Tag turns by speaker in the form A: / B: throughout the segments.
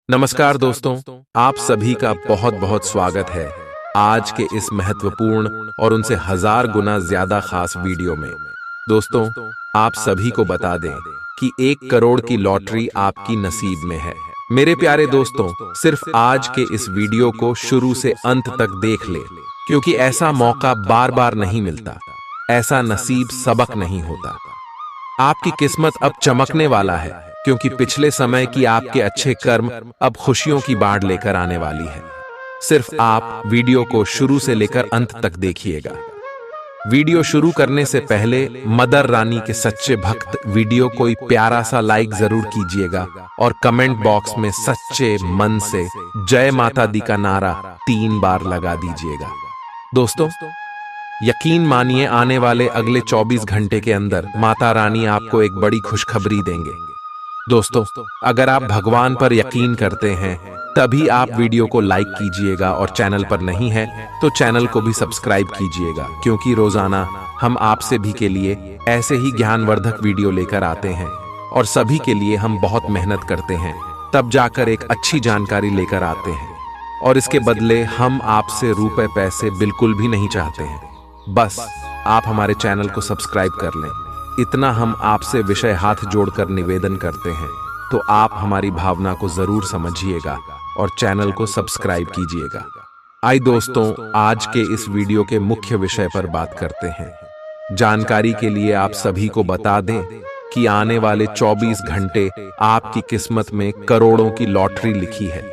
A: नमस्कार दोस्तों, आप सभी का बहुत बहुत स्वागत है आज के इस महत्वपूर्ण और उनसे हजार गुना ज्यादा खास वीडियो में। दोस्तों, आप सभी को बता दें कि 1 करोड़ की लॉटरी आपकी नसीब में है। मेरे प्यारे दोस्तों, सिर्फ आज के इस वीडियो को शुरू से अंत तक देख ले, क्योंकि ऐसा मौका बार बार नहीं मिलता, ऐसा नसीब सबक नहीं होता। आपकी किस्मत अब चमकने वाला है, क्योंकि पिछले समय की आपके अच्छे कर्म अब खुशियों की बाढ़ लेकर आने वाली है। सिर्फ आप वीडियो को शुरू से लेकर अंत तक देखिएगा। वीडियो शुरू करने से पहले मदर रानी के सच्चे भक्त वीडियो को प्यारा सा लाइक जरूर कीजिएगा और कमेंट बॉक्स में सच्चे मन से जय माता दी का नारा 3 बार लगा दीजिएगा। दोस्तों, यकीन मानिए, आने वाले अगले 24 घंटे के अंदर माता रानी आपको एक बड़ी खुशखबरी देंगे। दोस्तों, अगर आप भगवान पर यकीन करते हैं तभी आप वीडियो को लाइक कीजिएगा और चैनल पर नहीं है तो चैनल को भी सब्सक्राइब कीजिएगा, क्योंकि रोजाना हम आप सभी के लिए ऐसे ही ज्ञानवर्धक वीडियो लेकर आते हैं और सभी के लिए हम बहुत मेहनत करते हैं, तब जाकर एक अच्छी जानकारी लेकर आते हैं। और इसके बदले हम आपसे रुपए पैसे बिल्कुल भी नहीं चाहते हैं, बस आप हमारे चैनल को सब्सक्राइब कर लें, इतना हम आपसे विषय हाथ जोड़कर निवेदन करते हैं। तो आप हमारी भावना को जरूर समझिएगा और चैनल को सब्सक्राइब कीजिएगा। आइए दोस्तों, आज के इस वीडियो के मुख्य विषय पर बात करते हैं। जानकारी के लिए आप सभी को बता दें कि आने वाले 24 घंटे आपकी किस्मत में करोड़ों की लॉटरी लिखी है,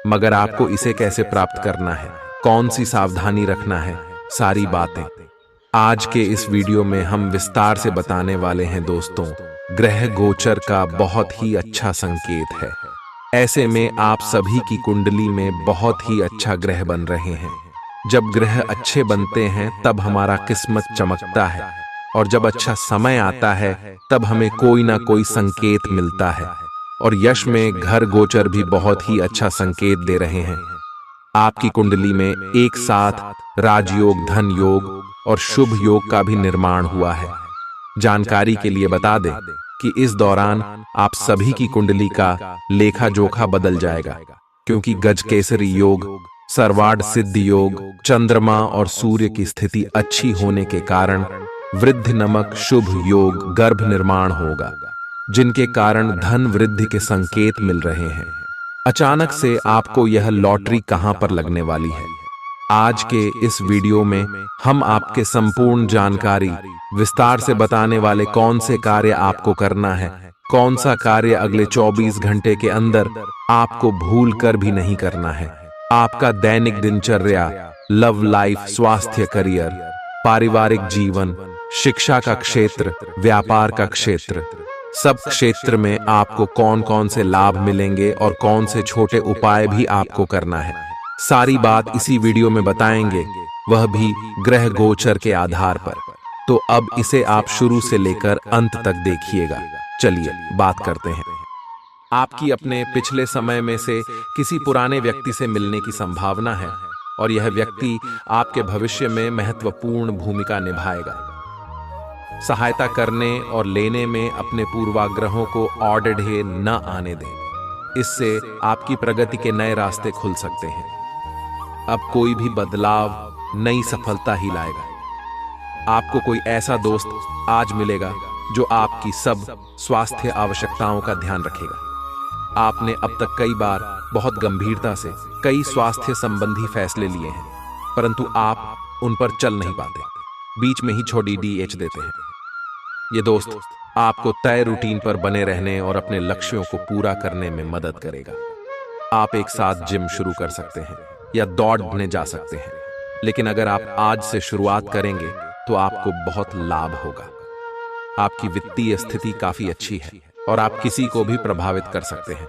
A: मगर आपको इसे कैसे प्राप्त करना है, कौन सी सावधानी रखना है, सारी बातें आज के इस वीडियो में हम विस्तार से बताने वाले हैं। दोस्तों, ग्रह गोचर का बहुत ही अच्छा संकेत है। ऐसे में आप सभी की कुंडली में बहुत ही अच्छा ग्रह बन रहे हैं। जब ग्रह अच्छे बनते हैं तब हमारा किस्मत चमकता है, और जब अच्छा समय आता है तब हमें कोई ना कोई संकेत मिलता है। और यश में घर गोचर भी बहुत ही अच्छा संकेत दे रहे हैं। आपकी कुंडली में एक साथ राजयोग, धन योग और शुभ योग का भी निर्माण हुआ है। जानकारी के लिए बता दें कि इस दौरान आप सभी की कुंडली का लेखा जोखा बदल जाएगा, क्योंकि गजकेसरी योग, सर्वार्ध सिद्धि योग, चंद्रमा और सूर्य की स्थिति अच्छी होने के कारण वृद्धि नामक शुभ योग गर्भ निर्माण होगा, जिनके कारण धन वृद्धि के संकेत मिल रहे हैं। अचानक से आपको यह लॉटरी कहां पर लगने वाली है, आज के इस वीडियो में हम आपके संपूर्ण जानकारी विस्तार से बताने वाले। कौन से कार्य आपको करना है, कौन सा कार्य अगले 24 घंटे के अंदर आपको भूल कर भी नहीं करना है। आपका दैनिक दिनचर्या, लव लाइफ, स्वास्थ्य, करियर, पारिवारिक जीवन, शिक्षा का क्षेत्र, व्यापार का क्षेत्र, सब क्षेत्र में आपको कौन कौन से लाभ मिलेंगे और कौन से छोटे उपाय भी आपको करना है, सारी बात इसी वीडियो में बताएंगे, वह भी ग्रह गोचर के आधार पर। तो अब इसे आप शुरू से लेकर अंत तक देखिएगा। चलिए बात करते हैं। आपकी अपने पिछले समय में से किसी पुराने व्यक्ति से मिलने की संभावना है, और यह व्यक्ति आपके भविष्य में महत्वपूर्ण भूमिका निभाएगा। सहायता करने और लेने में अपने पूर्वाग्रहों को ऑडढ़े न आने दें, इससे आपकी प्रगति के नए रास्ते खुल सकते हैं। अब कोई भी बदलाव नई सफलता ही लाएगा। आपको कोई ऐसा दोस्त आज मिलेगा जो आपकी सब स्वास्थ्य आवश्यकताओं का ध्यान रखेगा। आपने अब तक कई बार बहुत गंभीरता से कई स्वास्थ्य संबंधी फैसले लिए हैं, परंतु आप उन पर चल नहीं पाते, बीच में ही छोड़ी डीएच देते हैं। ये दोस्त आपको तय रूटीन पर बने रहने और अपने लक्ष्यों को पूरा करने में मदद करेगा। आप एक साथ जिम शुरू कर सकते हैं या दौड़ने जा सकते हैं, लेकिन अगर आप आज से शुरुआत करेंगे तो आपको बहुत लाभ होगा। आपकी वित्तीय स्थिति काफी अच्छी है और आप किसी को भी प्रभावित कर सकते हैं,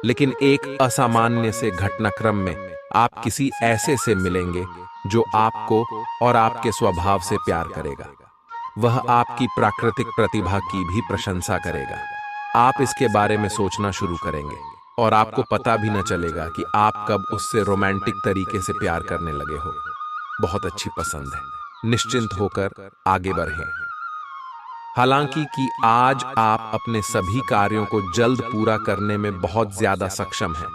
A: लेकिन एक असामान्य से घटनाक्रम में आप किसी ऐसे से मिलेंगे जो आपको और आपके स्वभाव से प्यार करेगा। वह आपकी प्राकृतिक प्रतिभा की भी प्रशंसा करेगा। आप इसके बारे में सोचना शुरू करेंगे और आपको पता भी न चलेगा कि आप कब उससे रोमांटिक तरीके से प्यार करने लगे हो। बहुत अच्छी पसंद है, निश्चिंत होकर आगे बढ़ें। हालांकि कि आज आप अपने सभी कार्यों को जल्द पूरा करने में बहुत ज्यादा सक्षम हैं,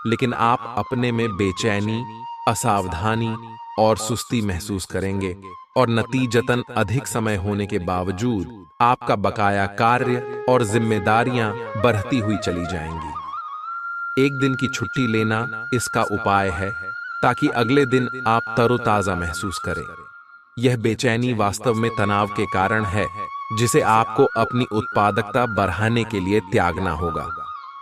A: लेकिन आप अपने में बेचैनी, असावधानी और सुस्ती महसूस करेंगे और नतीजतन अधिक समय होने के बावजूद आपका बकाया कार्य और जिम्मेदारियां बढ़ती हुई चली जाएंगी। एक दिन की छुट्टी लेना इसका उपाय है, ताकि अगले दिन आप तरोताजा महसूस करें। यह बेचैनी वास्तव में तनाव के कारण है, जिसे आपको अपनी उत्पादकता बढ़ाने के लिए त्यागना होगा।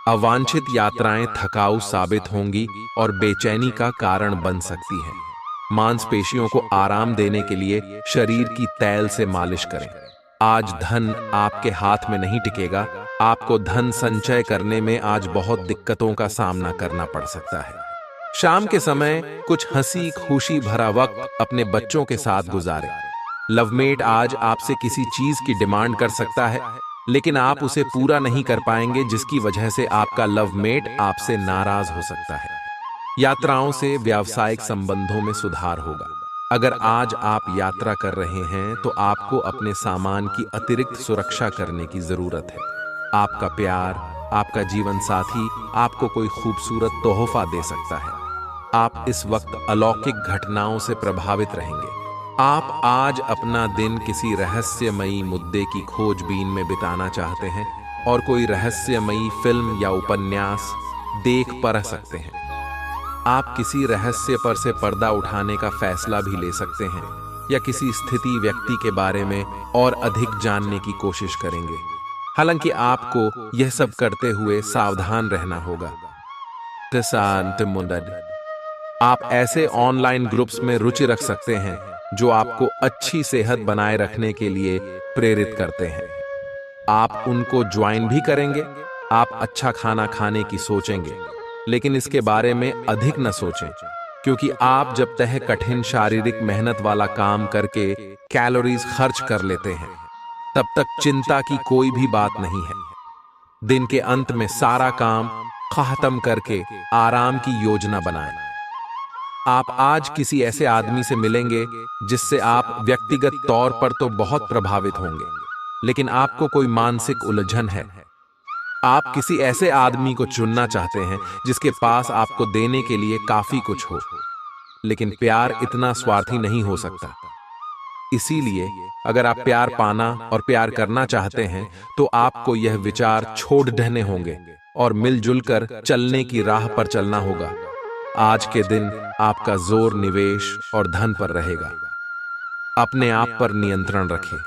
A: अवांछित यात्राएं थकाऊ साबित होंगी और बेचैनी का कारण बन सकती हैं। मांसपेशियों को आराम देने के लिए शरीर की तैल से मालिश करें। आज धन आपके हाथ में नहीं टिकेगा। आपको धन संचय करने में आज बहुत दिक्कतों का सामना करना पड़ सकता है। शाम के समय कुछ हंसी खुशी भरा वक्त अपने बच्चों के साथ गुजारें। लवमेट आज आपसे किसी चीज की डिमांड कर सकता है, लेकिन आप उसे पूरा नहीं कर पाएंगे, जिसकी वजह से आपका लवमेट आपसे नाराज हो सकता है। यात्राओं से व्यावसायिक संबंधों में सुधार होगा। अगर आज आप यात्रा कर रहे हैं तो आपको अपने सामान की अतिरिक्त सुरक्षा करने की जरूरत है। आपका प्यार, आपका जीवन साथी आपको कोई खूबसूरत तोहफा दे सकता है। आप इस वक्त अलौकिक घटनाओं से प्रभावित रहेंगे। आप आज अपना दिन किसी रहस्यमयी मुद्दे की खोजबीन में बिताना चाहते हैं और कोई रहस्यमयी फिल्म या उपन्यास देख पढ़ सकते हैं। आप किसी रहस्य पर से पर्दा उठाने का फैसला भी ले सकते हैं या किसी स्थिति व्यक्ति के बारे में और अधिक जानने की कोशिश करेंगे। हालांकि आपको यह सब करते हुए सावधान रहना होगा। आप ऐसे ऑनलाइन ग्रुप्स में रुचि रख सकते हैं जो आपको अच्छी सेहत बनाए रखने के लिए प्रेरित करते हैं। आप उनको ज्वाइन भी करेंगे। आप अच्छा खाना खाने की सोचेंगे, लेकिन इसके बारे में अधिक न सोचें, क्योंकि आप जब तक कठिन शारीरिक मेहनत वाला काम करके कैलोरीज खर्च कर लेते हैं, तब तक चिंता की कोई भी बात नहीं है। दिन के अंत में सारा काम खत्म करके आराम की योजना बनाएं। आप आज किसी ऐसे आदमी से मिलेंगे जिससे आप व्यक्तिगत तौर पर तो बहुत प्रभावित होंगे, लेकिन आपको कोई मानसिक उलझन है। आप किसी ऐसे आदमी को चुनना चाहते हैं जिसके पास आपको देने के लिए काफी कुछ हो, लेकिन प्यार इतना स्वार्थी नहीं हो सकता। इसीलिए अगर आप प्यार पाना और प्यार करना चाहते हैं तो आपको यह विचार छोड़ देने होंगे और मिलजुल कर चलने की राह पर चलना होगा। आज के दिन आपका जोर निवेश और धन पर रहेगा। अपने आप पर नियंत्रण रखें।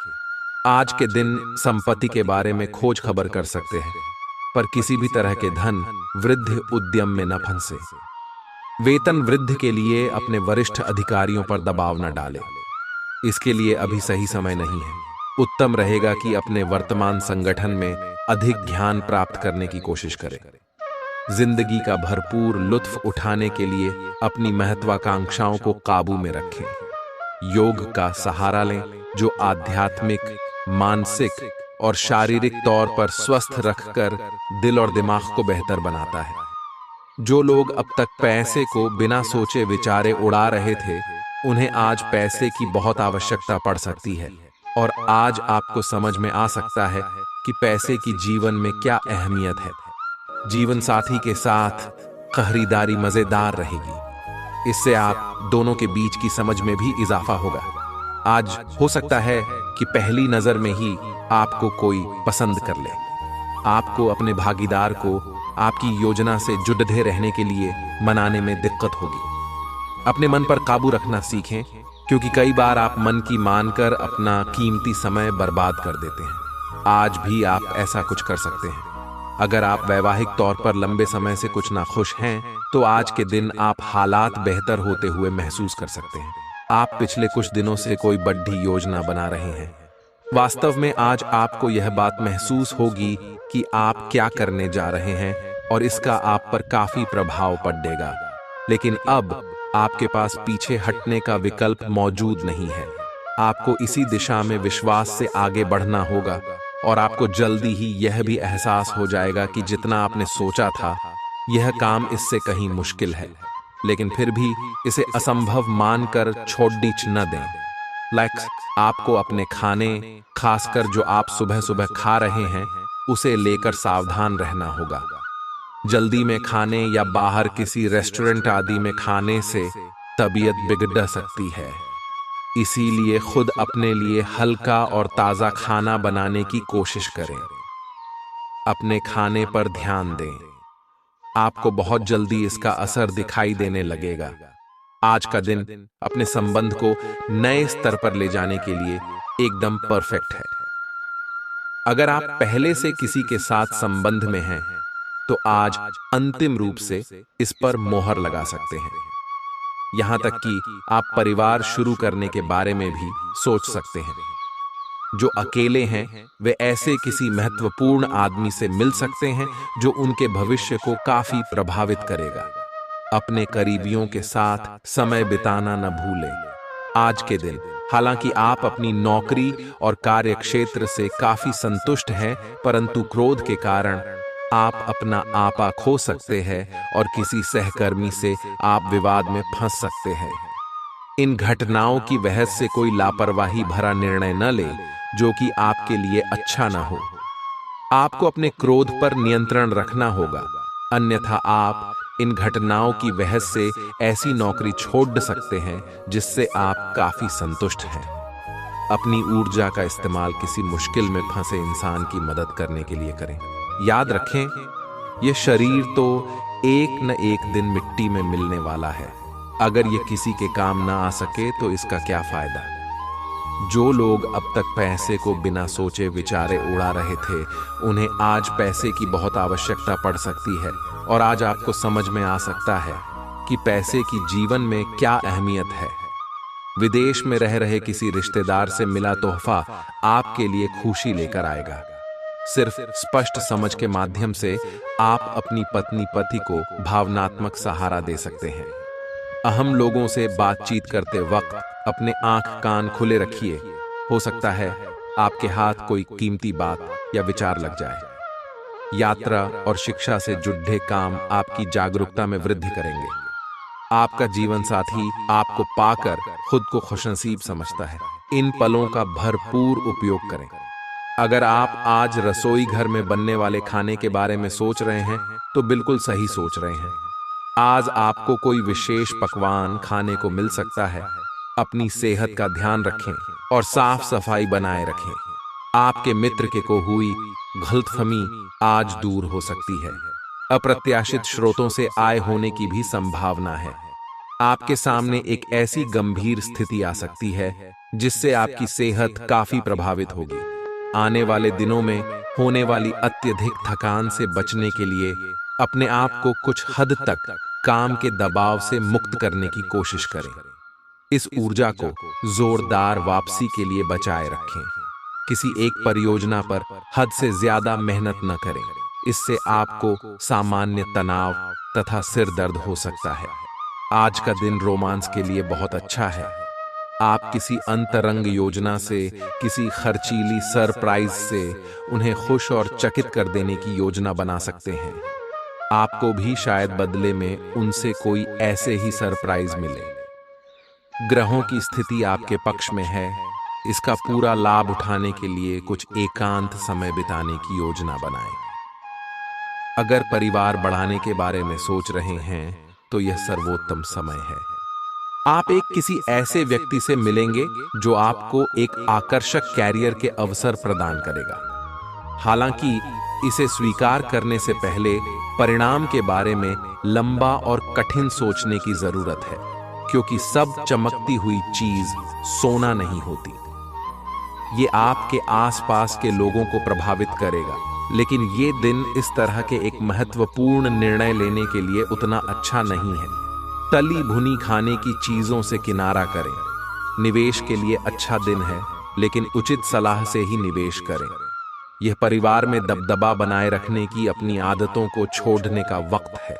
A: आज के दिन संपत्ति के बारे में खोज खबर कर सकते हैं, पर किसी भी तरह के धन वृद्धि उद्यम में न फंसे। वेतन वृद्धि के लिए अपने वरिष्ठ अधिकारियों पर दबाव न डालें। इसके लिए अभी सही समय नहीं है। उत्तम रहेगा कि अपने वर्तमान संगठन में अधिक ध्यान प्राप्त करने की कोशिश करें। जिंदगी का भरपूर लुत्फ उठाने के लिए अपनी महत्वाकांक्षाओं को काबू में रखें। योग का सहारा लें, जो आध्यात्मिक, मानसिक और शारीरिक तौर पर स्वस्थ रखकर दिल और दिमाग को बेहतर बनाता है। जो लोग अब तक पैसे को बिना सोचे विचारे उड़ा रहे थे, उन्हें आज पैसे की बहुत आवश्यकता पड़ सकती है, और आज आपको समझ में आ सकता है कि पैसे की जीवन में क्या अहमियत है। जीवन साथी के साथ खरीदारी मजेदार रहेगी। इससे आप दोनों के बीच की समझ में भी इजाफा होगा। आज हो सकता है कि पहली नजर में ही आपको कोई पसंद कर ले। आपको अपने भागीदार को आपकी योजना से जुड़े रहने के लिए मनाने में दिक्कत होगी। अपने मन पर काबू रखना सीखें, क्योंकि कई बार आप मन की मानकर अपना कीमती समय बर्बाद कर देते हैं। आज भी आप ऐसा कुछ कर सकते हैं। अगर आप वैवाहिक तौर पर लंबे समय से कुछ नाखुश हैं, तो आज के दिन आप हालात बेहतर होते हुए महसूस कर सकते हैं। आप पिछले कुछ दिनों से कोई बड़ी योजना बना रहे हैं। वास्तव में आज आपको यह बात महसूस होगी कि आप क्या करने जा रहे हैं और इसका आप पर काफी प्रभाव पड़ेगा। लेकिन अब आपके पास पीछे हटने का विकल्प मौजूद नहीं है। आपको इसी दिशा में विश्वास से आगे बढ़ना होगा, और आपको जल्दी ही यह भी एहसास हो जाएगा कि जितना आपने सोचा था, यह काम इससे कहीं मुश्किल है। लेकिन फिर भी इसे असंभव मानकर छोड़ न दें। आपको अपने खाने, खासकर जो आप सुबह सुबह खा रहे हैं, उसे लेकर सावधान रहना होगा। जल्दी में खाने या बाहर किसी रेस्टोरेंट आदि में खाने से तबीयत बिगड़ सकती है। इसीलिए खुद अपने लिए हल्का और ताज़ा खाना बनाने की कोशिश करें। अपने खाने पर ध्यान दें। आपको बहुत जल्दी इसका असर दिखाई देने लगेगा। आज का दिन अपने संबंध को नए स्तर पर ले जाने के लिए एकदम परफेक्ट है। अगर आप पहले से किसी के साथ संबंध में हैं, तो आज अंतिम रूप से इस पर मोहर लगा सकते हैं। यहां तक कि आप परिवार शुरू करने के बारे में भी सोच सकते हैं। जो अकेले हैं, वे ऐसे किसी महत्वपूर्ण आदमी से मिल सकते हैं जो उनके भविष्य को काफी प्रभावित करेगा। अपने करीबियों के साथ समय बिताना न भूलें। आज के दिन हालांकि आप अपनी नौकरी और कार्यक्षेत्र से काफी संतुष्ट हैं, परंतु क्रोध के कारण आप अपना आपा खो सकते हैं और किसी सहकर्मी से आप विवाद में फंस सकते हैं। इन घटनाओं की वजह से कोई लापरवाही भरा निर्णय न ले जो कि आपके लिए अच्छा ना हो। आपको अपने क्रोध पर नियंत्रण रखना होगा, अन्यथा आप इन घटनाओं की वजह से ऐसी नौकरी छोड़ सकते हैं जिससे आप काफी संतुष्ट हैं। अपनी ऊर्जा का इस्तेमाल किसी मुश्किल में फंसे इंसान की मदद करने के लिए करें। याद रखें, यह शरीर तो एक न एक दिन मिट्टी में मिलने वाला है। अगर ये किसी के काम ना आ सके तो इसका क्या फायदा। जो लोग अब तक पैसे को बिना सोचे विचारे उड़ा रहे थे, उन्हें आज पैसे की बहुत आवश्यकता पड़ सकती है और आज आपको समझ में आ सकता है कि पैसे की जीवन में क्या अहमियत है। विदेश में रह रहे किसी रिश्तेदार से मिला तोहफा आपके लिए खुशी लेकर आएगा। सिर्फ स्पष्ट समझ के माध्यम से आप अपनी पत्नी पति को भावनात्मक सहारा दे सकते हैं। अहम लोगों से बातचीत करते वक्त अपने आंख कान खुले रखिए। हो सकता है आपके हाथ कोई कीमती बात या विचार लग जाए। यात्रा और शिक्षा से जुड़े काम आपकी जागरूकता में वृद्धि करेंगे। आपका जीवन साथी आपको पाकर खुद को खुशनसीब समझता है। इन पलों का भरपूर उपयोग करें। अगर आप आज रसोई घर में बनने वाले खाने के बारे में सोच रहे हैं, तो बिल्कुल सही सोच रहे हैं। आज आपको कोई विशेष पकवान खाने को मिल सकता है। अपनी सेहत का ध्यान रखें और साफ सफाई बनाए रखें। आपके मित्र के को हुई गलतफहमी आज दूर हो सकती है। अप्रत्याशित स्रोतों से आय होने की भी संभावना है। आपके सामने एक ऐसी गंभीर स्थिति आ सकती है जिससे आपकी सेहत काफी प्रभावित होगी। आने वाले दिनों में होने वाली अत्यधिक थकान से बचने के लिए अपने आप को कुछ हद तक काम के दबाव से मुक्त करने की कोशिश करें। इस ऊर्जा को जोरदार वापसी के लिए बचाए रखें। किसी एक परियोजना पर हद से ज्यादा मेहनत न करें। इससे आपको सामान्य तनाव तथा सिर दर्द हो सकता है। आज का दिन रोमांस के लिए बहुत अच्छा है। आप किसी अंतरंग योजना से, किसी खर्चीली सरप्राइज से उन्हें खुश और चकित कर देने की योजना बना सकते हैं। आपको भी शायद बदले में उनसे कोई ऐसे ही सरप्राइज मिले। ग्रहों की स्थिति आपके पक्ष में है। इसका पूरा लाभ उठाने के लिए कुछ एकांत समय बिताने की योजना बनाएं। अगर परिवार बढ़ाने के बारे में सोच रहे हैं तो यह सर्वोत्तम समय है। आप एक किसी ऐसे व्यक्ति से मिलेंगे जो आपको एक आकर्षक कैरियर के अवसर प्रदान करेगा। हालांकि इसे स्वीकार करने से पहले परिणाम के बारे में लंबा और कठिन सोचने की जरूरत है, क्योंकि सब चमकती हुई चीज सोना नहीं होती। ये आपके आसपास के लोगों को प्रभावित करेगा, लेकिन ये दिन इस तरह के एक महत्वपूर्ण निर्णय लेने के लिए उतना अच्छा नहीं है। तली भुनी खाने की चीजों से किनारा करें। निवेश के लिए अच्छा दिन है, लेकिन उचित सलाह से ही निवेश करें। यह परिवार में दबदबा बनाए रखने की अपनी आदतों को छोड़ने का वक्त है।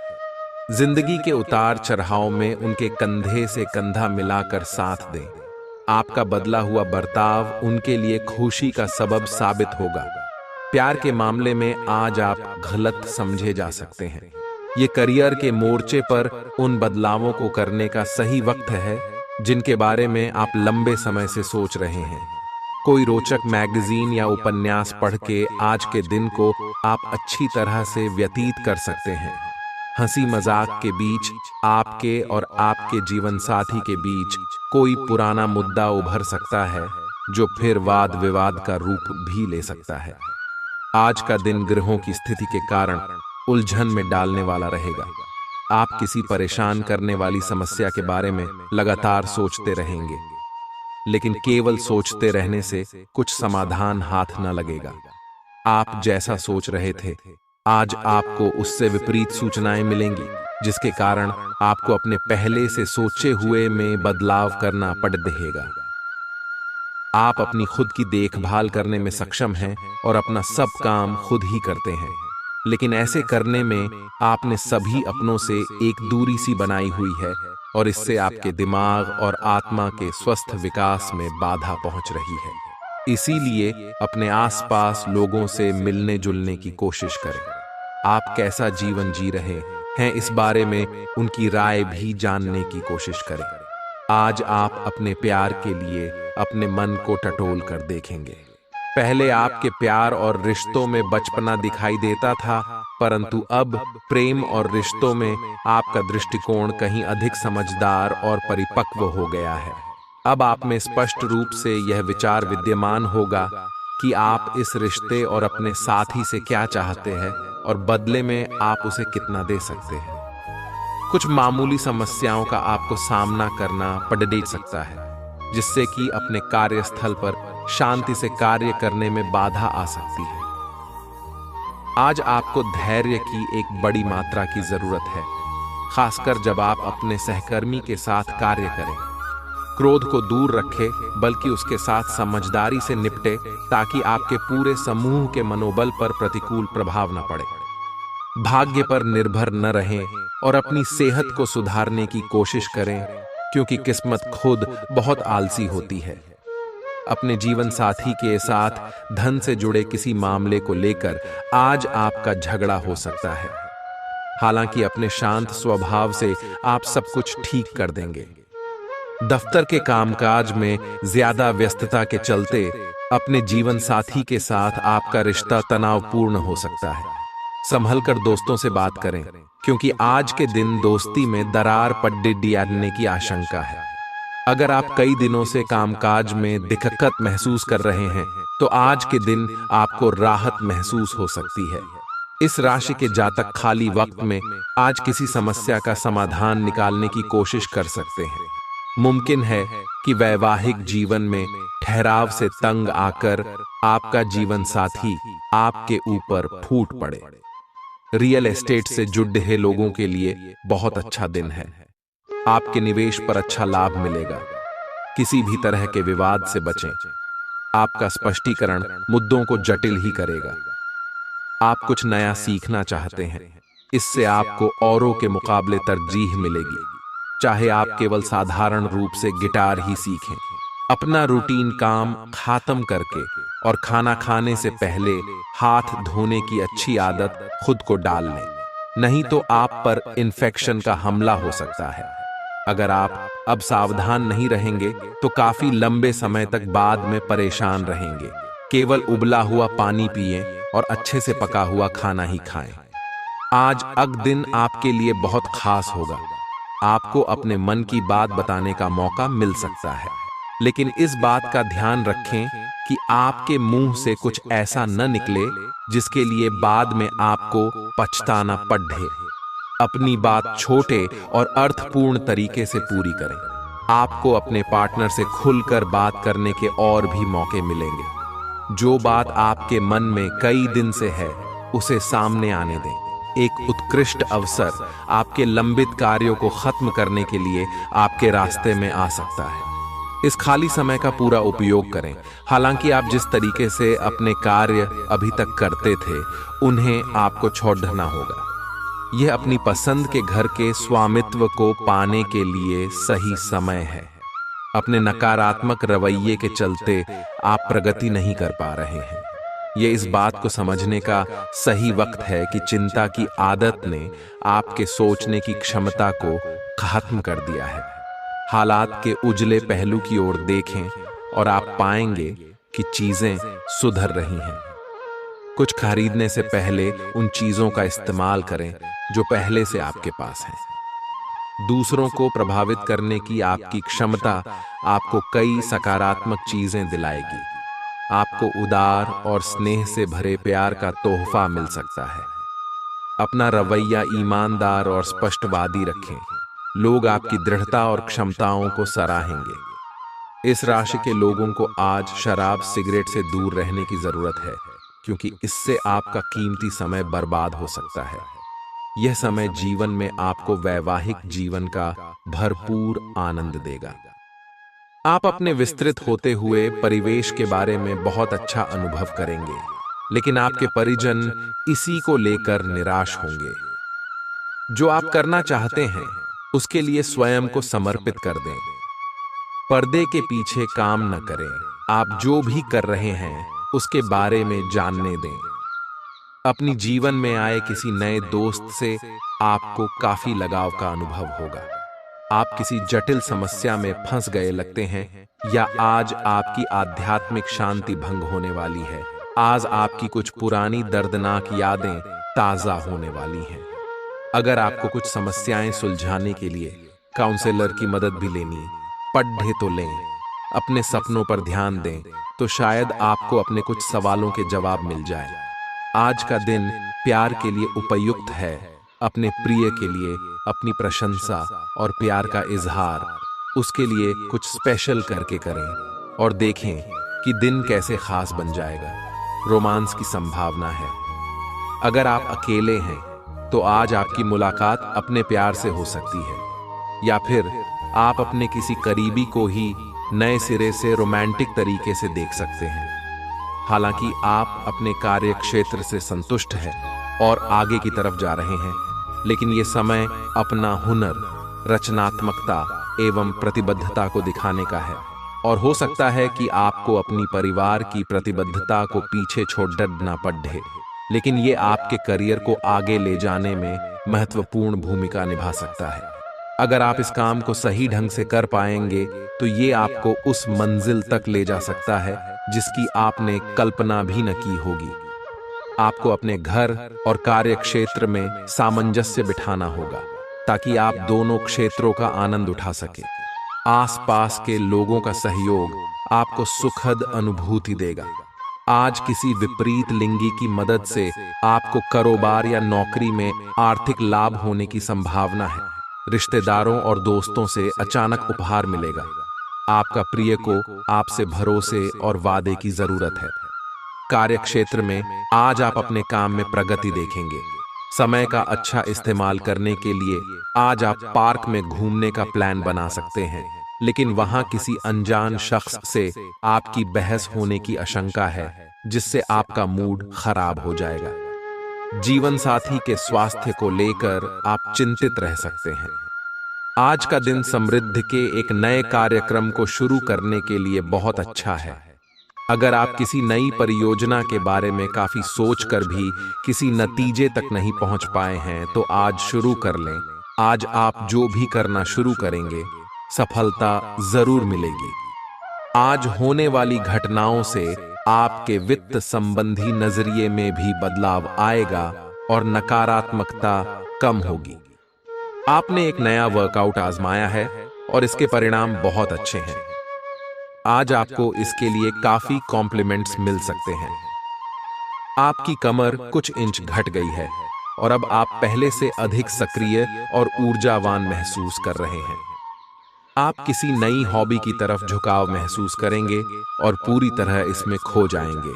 A: जिंदगी के उतार चढ़ाव में उनके कंधे से कंधा मिलाकर साथ दें। आपका बदला हुआ बर्ताव उनके लिए खुशी का सबब साबित होगा। प्यार के मामले में आज आप गलत समझे जा सकते हैं। ये करियर के मोर्चे पर उन बदलावों को करने का सही वक्त है जिनके बारे में आप लंबे समय से सोच रहे हैं। कोई रोचक मैगजीन या उपन्यास पढ़ के आज के दिन को आप अच्छी तरह से व्यतीत कर सकते हैं। हंसी मजाक के बीच आपके और आपके जीवन साथी के बीच कोई पुराना मुद्दा उभर सकता है जो फिर वाद विवाद का रूप भी ले सकता है। आज का दिन ग्रहों की स्थिति के कारण उलझन में डालने वाला रहेगा। आप किसी परेशान करने वाली समस्या के बारे में लगातार सोचते रहेंगे, लेकिन केवल सोचते रहने से कुछ समाधान हाथ न लगेगा। आप जैसा सोच रहे थे, आज आपको उससे विपरीत सूचनाएं मिलेंगी, जिसके कारण आपको अपने पहले से सोचे हुए में बदलाव करना पड़ रहेगा। आप अपनी खुद की देखभाल करने में सक्षम हैं और अपना सब काम खुद ही करते हैं, लेकिन ऐसे करने में आपने सभी अपनों से एक दूरी सी बनाई हुई है और इससे आपके दिमाग और आत्मा के स्वस्थ विकास में बाधा पहुंच रही है। इसीलिए अपने आसपास लोगों से मिलने जुलने की कोशिश करें। आप कैसा जीवन जी रहे हैं इस बारे में उनकी राय भी जानने की कोशिश करें। आज आप अपने प्यार के लिए अपने मन को टटोल कर देखेंगे। पहले आपके प्यार और रिश्तों में बचपना दिखाई देता था, परंतु अब प्रेम और रिश्तों में आपका दृष्टिकोण कहीं अधिक समझदार और परिपक्व हो गया है। अब आप में स्पष्ट रूप से यह विचार विद्यमान होगा कि आप इस रिश्ते और अपने साथी से क्या चाहते हैं और बदले में आप उसे कितना दे सकते हैं। कुछ मामूली समस्याओं का आपको सामना करना पड़ सकता है, जिससे कि अपने कार्यस्थल पर शांति से कार्य करने में बाधा आ सकती है। आज आपको धैर्य की एक बड़ी मात्रा की जरूरत है, खासकर जब आप अपने सहकर्मी के साथ कार्य करें। क्रोध को दूर रखें, बल्कि उसके साथ समझदारी से निपटे, ताकि आपके पूरे समूह के मनोबल पर प्रतिकूल प्रभाव न पड़े। भाग्य पर निर्भर न रहें और अपनी सेहत को सुधारने की कोशिश करें, क्योंकि किस्मत खुद बहुत आलसी होती है। अपने जीवन साथी के साथ धन से जुड़े किसी मामले को लेकर आज आपका झगड़ा हो सकता है। हालांकि अपने शांत स्वभाव से आप सब कुछ ठीक कर देंगे। दफ्तर के कामकाज में ज्यादा व्यस्तता के चलते अपने जीवन साथी के साथ आपका रिश्ता तनावपूर्ण हो सकता है। संभल कर दोस्तों से बात करें, क्योंकि आज के दिन दोस्ती में दरार पड़ने की आशंका है। अगर आप कई दिनों से कामकाज में दिक्कत महसूस कर रहे हैं, तो आज के दिन आपको राहत महसूस हो सकती है। इस राशि के जातक खाली वक्त में आज किसी समस्या का समाधान निकालने की कोशिश कर सकते हैं। मुमकिन है कि वैवाहिक जीवन में ठहराव से तंग आकर आपका जीवन साथी आपके ऊपर फूट पड़े। रियल एस्टेट से जुड़े लोगों के लिए बहुत अच्छा दिन है। आपके निवेश पर अच्छा लाभ मिलेगा। किसी भी तरह के विवाद से बचें। आपका स्पष्टीकरण मुद्दों को जटिल ही करेगा। आप कुछ नया सीखना चाहते हैं, इससे आपको औरों के मुकाबले तरजीह मिलेगी। चाहे आप केवल साधारण रूप से गिटार ही सीखें। अपना रूटीन काम खत्म करके और खाना खाने से पहले हाथ धोने की अच्छी आदत खुद को डाल लें, नहीं तो आप पर इन्फेक्शन का हमला हो सकता है। अगर आप अब सावधान नहीं रहेंगे तो काफी लंबे समय तक बाद में परेशान रहेंगे। केवल उबला हुआ पानी पिएं और अच्छे से पका हुआ खाना ही खाएं। आज दिन आपके लिए बहुत खास होगा। आपको अपने मन की बात बताने का मौका मिल सकता है, लेकिन इस बात का ध्यान रखें कि आपके मुंह से कुछ ऐसा न निकले जिसके लिए बाद में आपको पछताना पड़े। अपनी बात छोटे और अर्थपूर्ण तरीके से पूरी करें। आपको अपने पार्टनर से खुलकर बात करने के और भी मौके मिलेंगे। जो बात आपके मन में कई दिन से है, उसे सामने आने दें। एक उत्कृष्ट अवसर आपके लंबित कार्यों को खत्म करने के लिए आपके रास्ते में आ सकता है। इस खाली समय का पूरा उपयोग करें। हालांकि आप जिस तरीके से अपने कार्य अभी तक करते थे, उन्हें आपको छोड़ना होगा। यह अपनी पसंद के घर के स्वामित्व को पाने के लिए सही समय है। अपने नकारात्मक रवैये के चलते आप प्रगति नहीं कर पा रहे हैं। यह इस बात को समझने का सही वक्त है कि चिंता की आदत ने आपके सोचने की क्षमता को खत्म कर दिया है। हालात के उजले पहलू की ओर देखें और आप पाएंगे कि चीजें सुधर रही हैं। कुछ खरीदने से पहले उन चीजों का इस्तेमाल करें जो पहले से आपके पास हैं। दूसरों को प्रभावित करने की आपकी क्षमता आपको कई सकारात्मक चीजें दिलाएगी। आपको उदार और स्नेह से भरे प्यार का तोहफा मिल सकता है। अपना रवैया ईमानदार और स्पष्टवादी रखें। लोग आपकी दृढ़ता और क्षमताओं को सराहेंगे। इस राशि के लोगों को आज शराब सिगरेट से दूर रहने की जरूरत है, क्योंकि इससे आपका कीमती समय बर्बाद हो सकता है। यह समय जीवन में आपको वैवाहिक जीवन का भरपूर आनंद देगा। आप अपने विस्तृत होते हुए परिवेश के बारे में बहुत अच्छा अनुभव करेंगे, लेकिन आपके परिजन इसी को लेकर निराश होंगे। जो आप करना चाहते हैं उसके लिए स्वयं को समर्पित कर दें। पर्दे के पीछे काम न करें। आप जो भी कर रहे हैं उसके बारे में जानने दें। अपनी जीवन में आए किसी नए दोस्त से आपको काफी लगाव का अनुभव होगा। आप किसी जटिल समस्या में फंस गए लगते हैं, या आज आपकी आध्यात्मिक शांति भंग होने वाली है। आज आपकी कुछ पुरानी दर्दनाक यादें ताजा होने वाली हैं। अगर आपको कुछ समस्याएं सुलझाने के लिए काउंसलर की मदद भी लेनी पढ़े तो लें। अपने सपनों पर ध्यान दें तो शायद आपको अपने कुछ सवालों के जवाब मिल जाए। आज का दिन प्यार के लिए उपयुक्त है। अपने प्रिय के लिए अपनी प्रशंसा और प्यार का इजहार उसके लिए कुछ स्पेशल करके करें और देखें कि दिन कैसे खास बन जाएगा। रोमांस की संभावना है। अगर आप अकेले हैं तो आज आपकी मुलाकात अपने प्यार से हो सकती है, या फिर आप अपने किसी करीबी को ही नए सिरे से रोमांटिक तरीके से देख सकते हैं। हालांकि आप अपने कार्य क्षेत्र से संतुष्ट हैं और आगे की तरफ जा रहे हैं, लेकिन ये समय अपना हुनर, रचनात्मकता एवं प्रतिबद्धता को दिखाने का है। और हो सकता है कि आपको अपनी परिवार की प्रतिबद्धता को पीछे छोड़ डरना पड़े, लेकिन ये आपके करियर को आगे ले जाने में महत्वपूर्ण भूमिका निभा सकता है। अगर आप इस काम को सही ढंग से कर पाएंगे तो ये आपको उस मंजिल तक ले जा सकता है जिसकी आपने कल्पना भी न की होगी। आपको अपने घर और कार्य क्षेत्र में सामंजस्य बिठाना होगा ताकि आप दोनों क्षेत्रों का आनंद उठा सके। आसपास के लोगों का सहयोग आपको सुखद अनुभूति देगा। आज किसी विपरीत लिंगी की मदद से आपको कारोबार या नौकरी में आर्थिक लाभ होने की संभावना है। रिश्तेदारों और दोस्तों से अचानक उपहार मिलेगा। आपका प्रिय को आपसे भरोसे और वादे की जरूरत है। कार्य क्षेत्र में आज आप अपने काम में प्रगति देखेंगे। समय का अच्छा इस्तेमाल करने के लिए आज आप पार्क में घूमने का प्लान बना सकते हैं, लेकिन वहां किसी अनजान शख्स से आपकी बहस होने की आशंका है जिससे आपका मूड खराब हो जाएगा। जीवन साथी के स्वास्थ्य को लेकर आप चिंतित रह सकते हैं। आज का दिन समृद्धि के एक नए कार्यक्रम को शुरू करने के लिए बहुत अच्छा है। अगर आप किसी नई परियोजना के बारे में काफी सोचकर भी किसी नतीजे तक नहीं पहुंच पाए हैं तो आज शुरू कर लें। आज आप जो भी करना शुरू करेंगे सफलता जरूर मिलेगी। आज होने वाली घटनाओं से आपके वित्त संबंधी नजरिए में भी बदलाव आएगा और नकारात्मकता कम होगी। आपने एक नया वर्कआउट आजमाया है और इसके परिणाम बहुत अच्छे हैं। आज आपको इसके लिए काफी कॉम्प्लीमेंट्स मिल सकते हैं। आपकी कमर कुछ इंच घट गई है और अब आप पहले से अधिक सक्रिय और ऊर्जावान महसूस कर रहे हैं। आप किसी नई हॉबी की तरफ झुकाव महसूस करेंगे और पूरी तरह इसमें खो जाएंगे।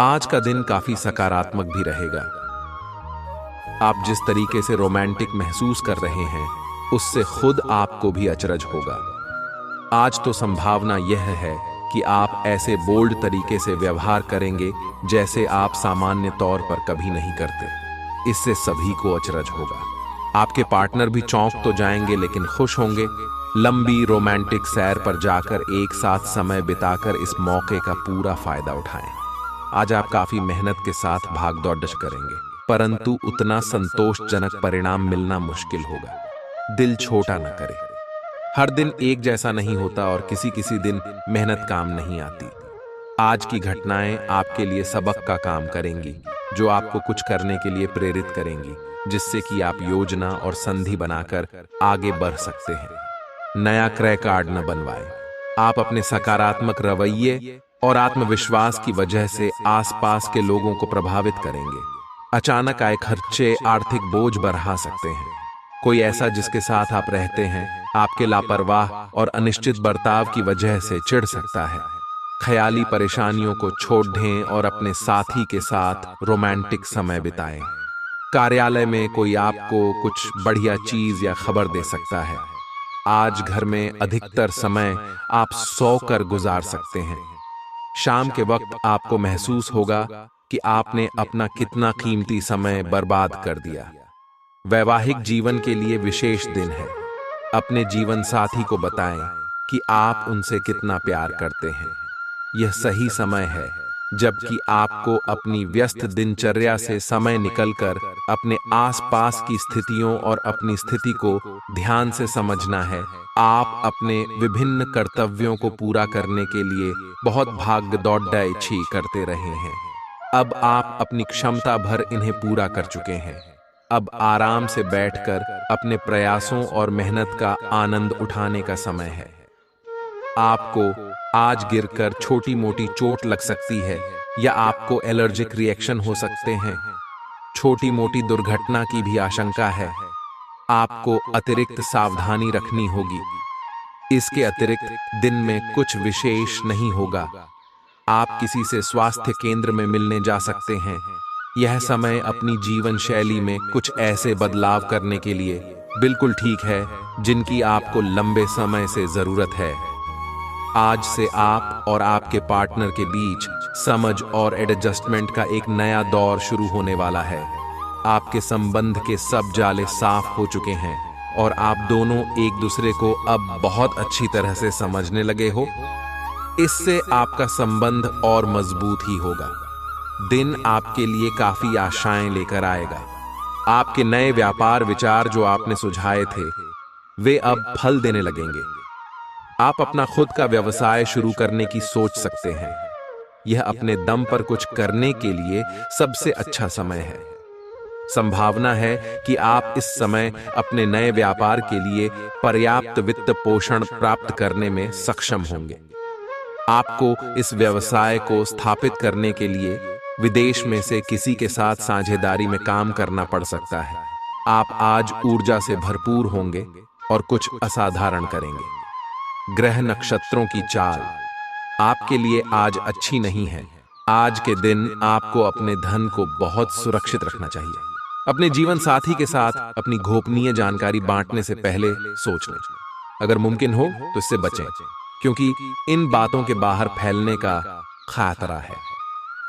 A: आज का दिन काफी सकारात्मक भी रहेगा। आप जिस तरीके से रोमांटिक महसूस कर रहे हैं उससे खुद आपको भी अचरज होगा। आज तो संभावना यह है कि आप ऐसे बोल्ड तरीके से व्यवहार करेंगे जैसे आप सामान्य तौर पर कभी नहीं करते। इससे सभी को अचरज होगा। आपके पार्टनर भी चौंक तो जाएंगे लेकिन खुश होंगे। लंबी रोमांटिक सैर पर जाकर एक साथ समय बिताकर इस मौके का पूरा फायदा उठाएं। आज आप काफी मेहनत के साथ भाग दौड़ करेंगे, परंतु उतना संतोषजनक परिणाम मिलना मुश्किल होगा। दिल छोटा न करें। हर दिन एक जैसा नहीं होता और किसी किसी दिन मेहनत काम नहीं आती। आज की घटनाएं आपके लिए सबक का काम करेंगी, जो आपको कुछ करने के लिए प्रेरित करेंगी, जिससे कि आप योजना और संधि बनाकर आगे बढ़ सकते हैं। नया क्रय कार्ड न बनवाएं। आप अपने सकारात्मक रवैये और आत्मविश्वास की वजह से आसपास के लोगों को प्रभावित करेंगे। अचानक आए खर्चे आर्थिक बोझ बढ़ा सकते हैं। कोई ऐसा जिसके साथ आप रहते हैं आपके लापरवाह और अनिश्चित बर्ताव की वजह से चिढ़ सकता है। ख्याली परेशानियों को छोड़ दें और अपने साथी के साथ रोमांटिक समय बिताएं। कार्यालय में कोई आपको कुछ बढ़िया चीज या खबर दे सकता है। आज घर में अधिकतर समय आप सोकर गुजार सकते हैं। शाम के वक्त आपको महसूस होगा कि आपने अपना कितना कीमती समय बर्बाद कर दिया। वैवाहिक जीवन के लिए विशेष दिन है। अपने जीवन साथी को बताएं कि आप उनसे कितना प्यार करते हैं। यह सही समय है जबकि आपको अपनी व्यस्त दिनचर्या से समय निकलकर अपने आसपास की स्थितियों और अपनी स्थिति को ध्यान से समझना है। आप अपने विभिन्न कर्तव्यों को पूरा करने के लिए बहुत भाग दौड़-छी करते रहे हैं। अब आप अपनी क्षमता भर इन्हें पूरा कर चुके हैं। अब आराम से बैठकर अपने प्रयासों और मेहनत का आनंद उठाने का समय है। आपको आज गिरकर छोटी मोटी चोट लग सकती है या आपको एलर्जिक रिएक्शन हो सकते हैं। छोटी मोटी दुर्घटना की भी आशंका है। आपको अतिरिक्त सावधानी रखनी होगी। इसके अतिरिक्त दिन में कुछ विशेष नहीं होगा। आप किसी से स्वास्थ्य केंद्र में मिलने जा सकते हैं। यह समय अपनी जीवन शैली में कुछ ऐसे बदलाव करने के लिए बिल्कुल ठीक है जिनकी आपको लंबे समय से जरूरत है। आज से आप और आपके पार्टनर के बीच समझ और एडजस्टमेंट का एक नया दौर शुरू होने वाला है। आपके संबंध के सब जाले साफ हो चुके हैं और आप दोनों एक दूसरे को अब बहुत अच्छी तरह से समझने लगे हो। इससे आपका संबंध और मजबूत ही होगा। दिन आपके लिए काफी आशाएं लेकर आएगा। आपके नए व्यापार विचार जो आपने सुझाए थे वे अब फल देने लगेंगे। आप अपना खुद का व्यवसाय शुरू करने की सोच सकते हैं। यह अपने दम पर कुछ करने के लिए सबसे अच्छा समय है। संभावना है कि आप इस समय अपने नए व्यापार के लिए पर्याप्त वित्त पोषण प्राप्त करने में सक्षम होंगे। आपको इस व्यवसाय को स्थापित करने के लिए विदेश में से किसी के साथ साझेदारी में काम करना पड़ सकता है। आप आज ऊर्जा से भरपूर होंगे और कुछ असाधारण करेंगे। ग्रह नक्षत्रों की चाल आपके लिए आज अच्छी नहीं है। आज के दिन आपको अपने धन को बहुत सुरक्षित रखना चाहिए। अपने जीवन साथी के साथ अपनी गोपनीय जानकारी बांटने से पहले सोच लें। अगर मुमकिन हो तो इससे बचें, क्योंकि इन बातों के बाहर फैलने का खतरा है।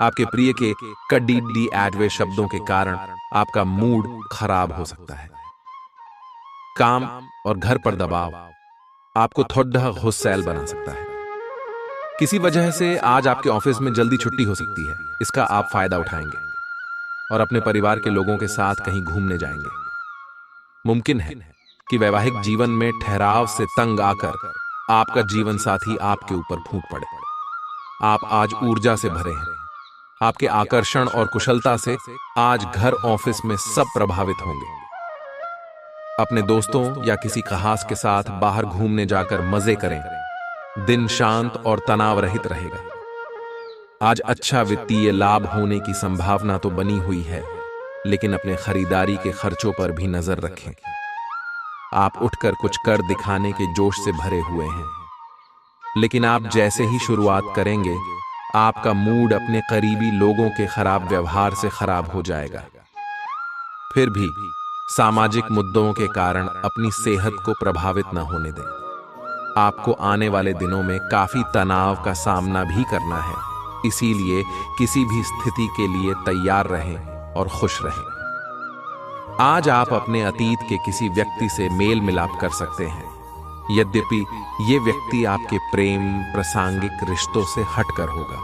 A: आपके प्रिय के कड्डी एडवे शब्दों के कारण आपका मूड खराब हो सकता है। काम और घर पर दबाव आपको थोड़ा गुस्सैल बना सकता है। किसी वजह से आज आपके ऑफिस में जल्दी छुट्टी हो सकती है। इसका आप फायदा उठाएंगे और अपने परिवार के लोगों के साथ कहीं घूमने जाएंगे। मुमकिन है कि वैवाहिक जीवन में ठहराव से तंग आकर आपका जीवन साथी आपके ऊपर फूंक पड़े। आप आज ऊर्जा से भरे हैं। आपके आकर्षण और कुशलता से आज घर ऑफिस में सब प्रभावित होंगे। अपने दोस्तों या किसी खास के साथ बाहर घूमने जाकर मजे करें। दिन शांत और तनाव रहित रहेगा। आज अच्छा वित्तीय लाभ होने की संभावना तो बनी हुई है, लेकिन अपने खरीदारी के खर्चों पर भी नजर रखें। आप उठकर कुछ कर दिखाने के जोश से भरे हुए हैं, लेकिन आप जैसे ही शुरुआत करेंगे आपका मूड अपने करीबी लोगों के खराब व्यवहार से खराब हो जाएगा। फिर भी सामाजिक मुद्दों के कारण अपनी सेहत को प्रभावित न होने दें। आपको आने वाले दिनों में काफी तनाव का सामना भी करना है, इसीलिए किसी भी स्थिति के लिए तैयार रहें और खुश रहें। आज आप अपने अतीत के किसी व्यक्ति से मेल मिलाप कर सकते हैं, यद्यपि ये व्यक्ति आपके प्रेम प्रासंगिक रिश्तों से हटकर होगा।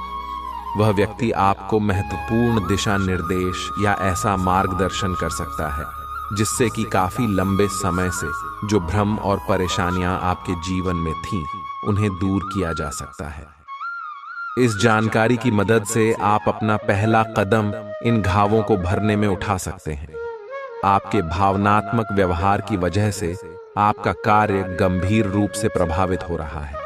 A: वह व्यक्ति आपको महत्वपूर्ण दिशा निर्देश या ऐसा मार्गदर्शन कर सकता है जिससे कि काफी लंबे समय से जो भ्रम और परेशानियां आपके जीवन में थीं, उन्हें दूर किया जा सकता है। इस जानकारी की मदद से आप अपना पहला कदम इन घावों को भरने में उठा सकते हैं। आपके भावनात्मक व्यवहार की वजह से आपका कार्य गंभीर रूप से प्रभावित हो रहा है।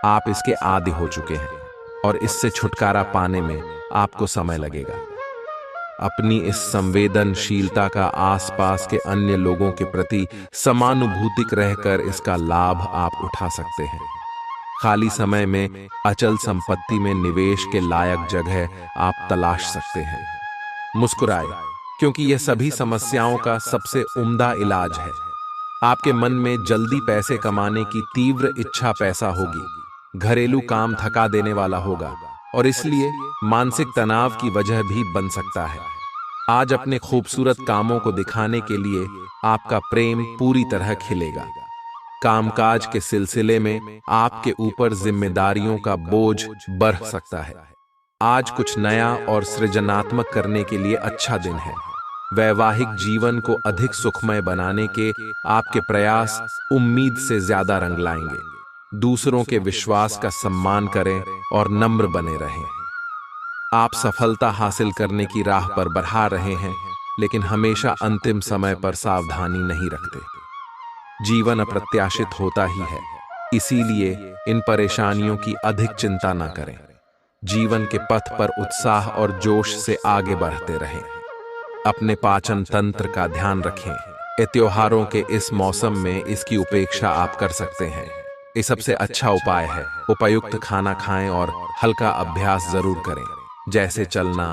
A: आप इसके आदी हो चुके हैं और इससे छुटकारा पाने में आपको समय लगेगा। अपनी इस संवेदनशीलता का आसपास के अन्य लोगों के प्रति समानुभूतिक रहकर इसका लाभ आप उठा सकते हैं। खाली समय में अचल संपत्ति में निवेश के लायक जगह आप तलाश सकते हैं। मुस्कुराए, क्योंकि यह सभी समस्याओं का सबसे उम्दा इलाज है। आपके मन में जल्दी पैसे कमाने की तीव्र इच्छा पैदा होगी, घरेलू काम थका देने वाला होगा और इसलिए मानसिक तनाव की वजह भी बन सकता है। आज अपने खूबसूरत कामों को दिखाने के लिए आपका प्रेम पूरी तरह खिलेगा। कामकाज के सिलसिले में आपके ऊपर जिम्मेदारियों का बोझ बढ़ सकता है। आज कुछ नया और सृजनात्मक करने के लिए अच्छा दिन है। वैवाहिक जीवन को अधिक सुखमय बनाने के आपके प्रयास उम्मीद से ज्यादा रंग लाएंगे। दूसरों के विश्वास का सम्मान करें और नम्र बने रहें। आप सफलता हासिल करने की राह पर बढ़ा रहे हैं, लेकिन हमेशा अंतिम समय पर सावधानी नहीं रखते। जीवन अप्रत्याशित होता ही है, इसीलिए इन परेशानियों की अधिक चिंता न करें। जीवन के पथ पर उत्साह और जोश से आगे बढ़ते रहें। अपने पाचन तंत्र का ध्यान रखें। त्योहारों के इस मौसम में इसकी उपेक्षा आप कर सकते हैं। ये सबसे अच्छा उपाय है। उपयुक्त खाना खाएं और हल्का अभ्यास जरूर करें, जैसे चलना,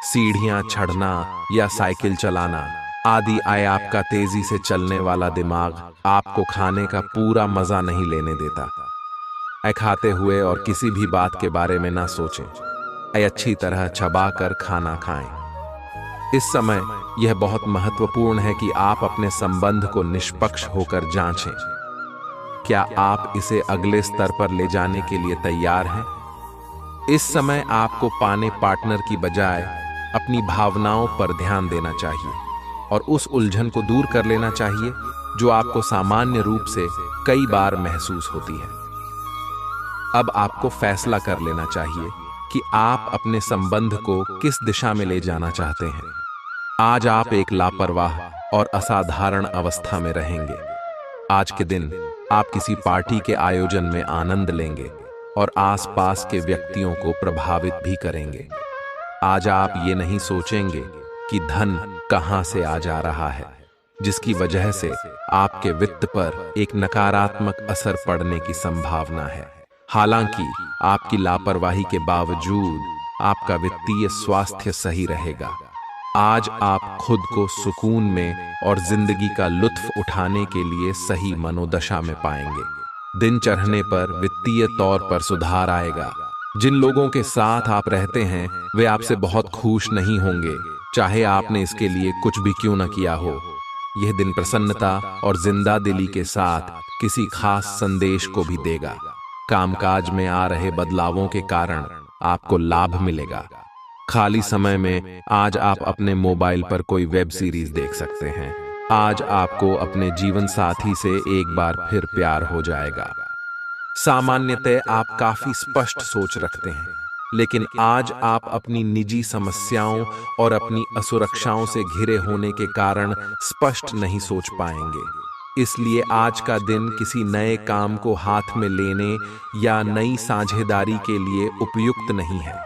A: सीढ़ियां चढ़ना या साइकिल चलाना आदि। आपका तेजी से चलने वाला दिमाग आपको खाने का पूरा मजा नहीं लेने देता। खाते हुए और किसी भी बात के बारे में ना सोचें। अच्छी तरह चबाकर खाना खाएं। इस समय यह बहुत महत्वपूर्ण है कि आप अपने संबंध को निष्पक्ष होकर जांचें। क्या आप इसे अगले स्तर पर ले जाने के लिए तैयार हैं? इस समय आपको पाने पार्टनर की बजाय अपनी भावनाओं पर ध्यान देना चाहिए और उस उलझन को दूर कर लेना चाहिए जो आपको सामान्य रूप से कई बार महसूस होती है। अब आपको फैसला कर लेना चाहिए कि आप अपने संबंध को किस दिशा में ले जाना चाहते हैं। आज आप एक लापरवाह और असाधारण अवस्था में रहेंगे। आज के दिन आप किसी पार्टी के आयोजन में आनंद लेंगे और आसपास के व्यक्तियों को प्रभावित भी करेंगे। आज आप ये नहीं सोचेंगे कि धन कहां से आ जा रहा है, जिसकी वजह से आपके वित्त पर एक नकारात्मक असर पड़ने की संभावना है। हालांकि आपकी लापरवाही के बावजूद आपका वित्तीय स्वास्थ्य सही रहेगा। आज आप खुद को सुकून में और जिंदगी का लुत्फ उठाने के लिए सही मनोदशा में पाएंगे। दिन चढ़ने पर वित्तीय तौर पर सुधार आएगा। जिन लोगों के साथ आप रहते हैं वे आपसे बहुत खुश नहीं होंगे, चाहे आपने इसके लिए कुछ भी क्यों न किया हो। यह दिन प्रसन्नता और जिंदा दिली के साथ किसी खास संदेश को भी देगा। कामकाज में आ रहे बदलावों के कारण आपको लाभ मिलेगा। खाली समय में आज आप अपने मोबाइल पर कोई वेब सीरीज देख सकते हैं। आज आपको अपने जीवन साथी से एक बार फिर प्यार हो जाएगा। सामान्यतः आप काफी स्पष्ट सोच रखते हैं, लेकिन आज आप अपनी निजी समस्याओं और अपनी असुरक्षाओं से घिरे होने के कारण स्पष्ट नहीं सोच पाएंगे। इसलिए आज का दिन किसी नए काम को हाथ में लेने या नई साझेदारी के लिए उपयुक्त नहीं है।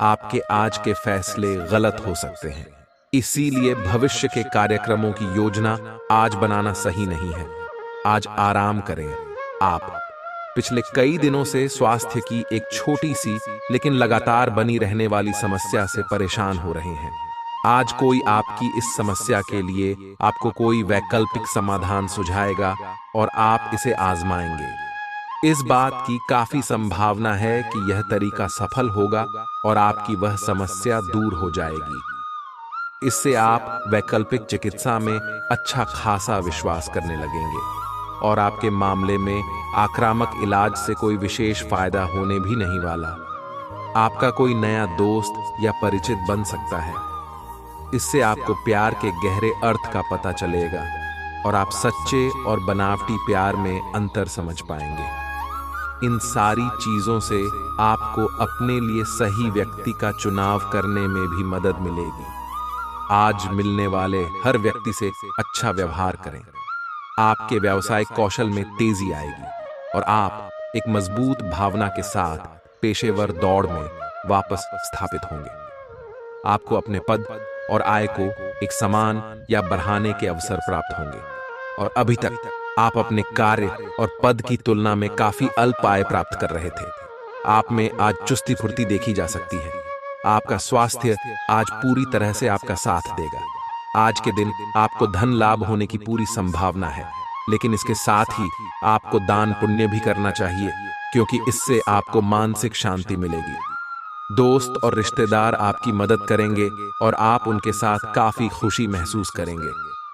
A: आपके आज के फैसले गलत हो सकते हैं, इसीलिए भविष्य के कार्यक्रमों की योजना आज बनाना सही नहीं है। आज आराम करें। आप पिछले कई दिनों से स्वास्थ्य की एक छोटी सी लेकिन लगातार बनी रहने वाली समस्या से परेशान हो रहे हैं। आज कोई आपकी इस समस्या के लिए आपको कोई वैकल्पिक समाधान सुझाएगा और आप इसे आजमाएंगे। इस बात की काफी संभावना है कि यह तरीका सफल होगा और आपकी वह समस्या दूर हो जाएगी। इससे आप वैकल्पिक चिकित्सा में अच्छा खासा विश्वास करने लगेंगे और आपके मामले में आक्रामक इलाज से कोई विशेष फायदा होने भी नहीं वाला। आपका कोई नया दोस्त या परिचित बन सकता है। इससे आपको प्यार के गहरे अर्थ का पता चलेगा और आप सच्चे और बनावटी प्यार में अंतर समझ पाएंगे। इन सारी चीजों से आपको अपने लिए सही व्यक्ति का चुनाव करने में भी मदद मिलेगी। आज मिलने वाले हर व्यक्ति से अच्छा व्यवहार करें। आपके व्यावसायिक कौशल में तेजी आएगी और आप एक मजबूत भावना के साथ पेशेवर दौड़ में वापस स्थापित होंगे। आपको अपने पद और आय को एक समान या बढ़ाने के अवसर प्राप्त होंगे और अभी तक आप अपने कार्य और पद की तुलना में काफी अल्प आय प्राप्त कर रहे थे। आप में आज चुस्ती फुर्ती देखी जा सकती है। आपका स्वास्थ्य आज पूरी तरह से आपका साथ देगा। आज के दिन आपको धन लाभ होने की पूरी संभावना है, लेकिन इसके साथ ही आपको दान पुण्य भी करना चाहिए, क्योंकि इससे आपको मानसिक शांति मिलेगी। दोस्त और रिश्तेदार आपकी मदद करेंगे और आप उनके साथ काफी खुशी महसूस करेंगे।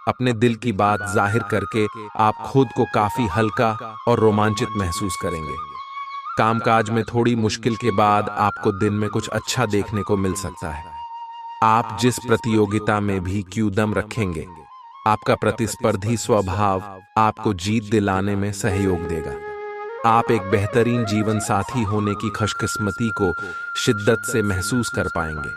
A: अपने दिल की बात जाहिर करके आप खुद को काफी हल्का और रोमांचित महसूस करेंगे। कामकाज में थोड़ी मुश्किल के बाद आपको दिन में कुछ अच्छा देखने को मिल सकता है। आप जिस प्रतियोगिता में भी क़दम रखेंगे, आपका प्रतिस्पर्धी स्वभाव आपको जीत दिलाने में सहयोग देगा। आप एक बेहतरीन जीवन साथी होने की खुशकिस्मती को शिद्दत से महसूस कर पाएंगे।